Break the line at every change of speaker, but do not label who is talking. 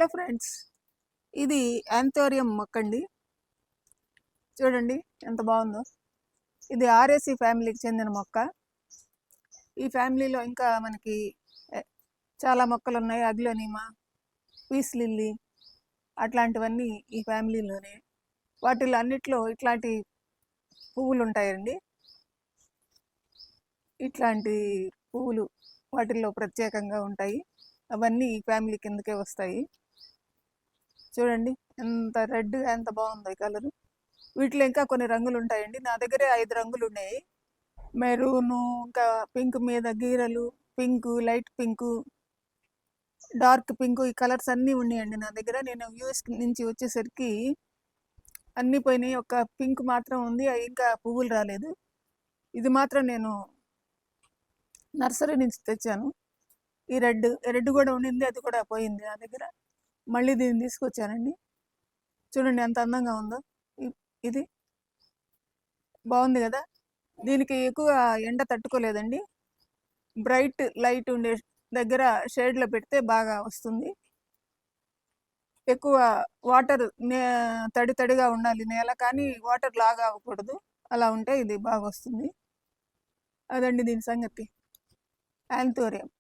Hello friends, ఇది anthurium మొక్కండి. చూడండి ఎంత బాగుందో. ఇది ఆర్ఏసి ఫ్యామిలీకి చెందిన మొక్క. ఈ ఫ్యామిలీలో ఇంకా మనకి చాలా మొక్కలు ఉన్నాయి. అగ్లోనిమా, పీస్ లిల్లీ అట్లాంటివన్నీ ఈ ఫ్యామిలీలోనే. వాటిలో అన్నిట్లో ఇట్లాంటి పువ్వులు ఉంటాయండి. ఇట్లాంటి పువ్వులు వాటిల్లో ప్రత్యేకంగా ఉంటాయి. అవన్నీ ఈ ఫ్యామిలీ కిందకే వస్తాయి. చూడండి ఎంత రెడ్ ఎంత బాగుందో ఈ కలరు. వీటిలో ఇంకా కొన్ని రంగులు ఉంటాయండి. నా దగ్గరే 5 రంగులు ఉన్నాయి. మెరూను, ఇంకా పింక్ మీద గీరలు, pink, light pink, dark pink, ఈ కలర్స్ అన్నీ ఉన్నాయండి నా దగ్గర. నేను యూఎస్ నుంచి వచ్చేసరికి అన్నీ పోయినాయి. ఒక పింక్ మాత్రం ఉంది, ఇంకా పువ్వులు రాలేదు. ఇది మాత్రం నేను నర్సరీ నుంచి తెచ్చాను. ఈ రెడ్ కూడా ఉండింది, అది కూడా పోయింది నా దగ్గర. మళ్ళీ దీన్ని తీసుకొచ్చానండి. చూడండి ఎంత అందంగా ఉందో. ఇది బాగుంది కదా. దీనికి ఎక్కువ ఎండ తట్టుకోలేదండి. బ్రైట్ లైట్ ఉండే దగ్గర షేడ్లో పెడితే బాగా వస్తుంది. ఎక్కువ వాటర్ తడిగా ఉండాలి నేల, కానీ వాటర్ లాగా అవ్వకూడదు. అలా ఉంటే ఇది బాగా వస్తుంది. అదండి దీని సంగతి. యాంథోరియం.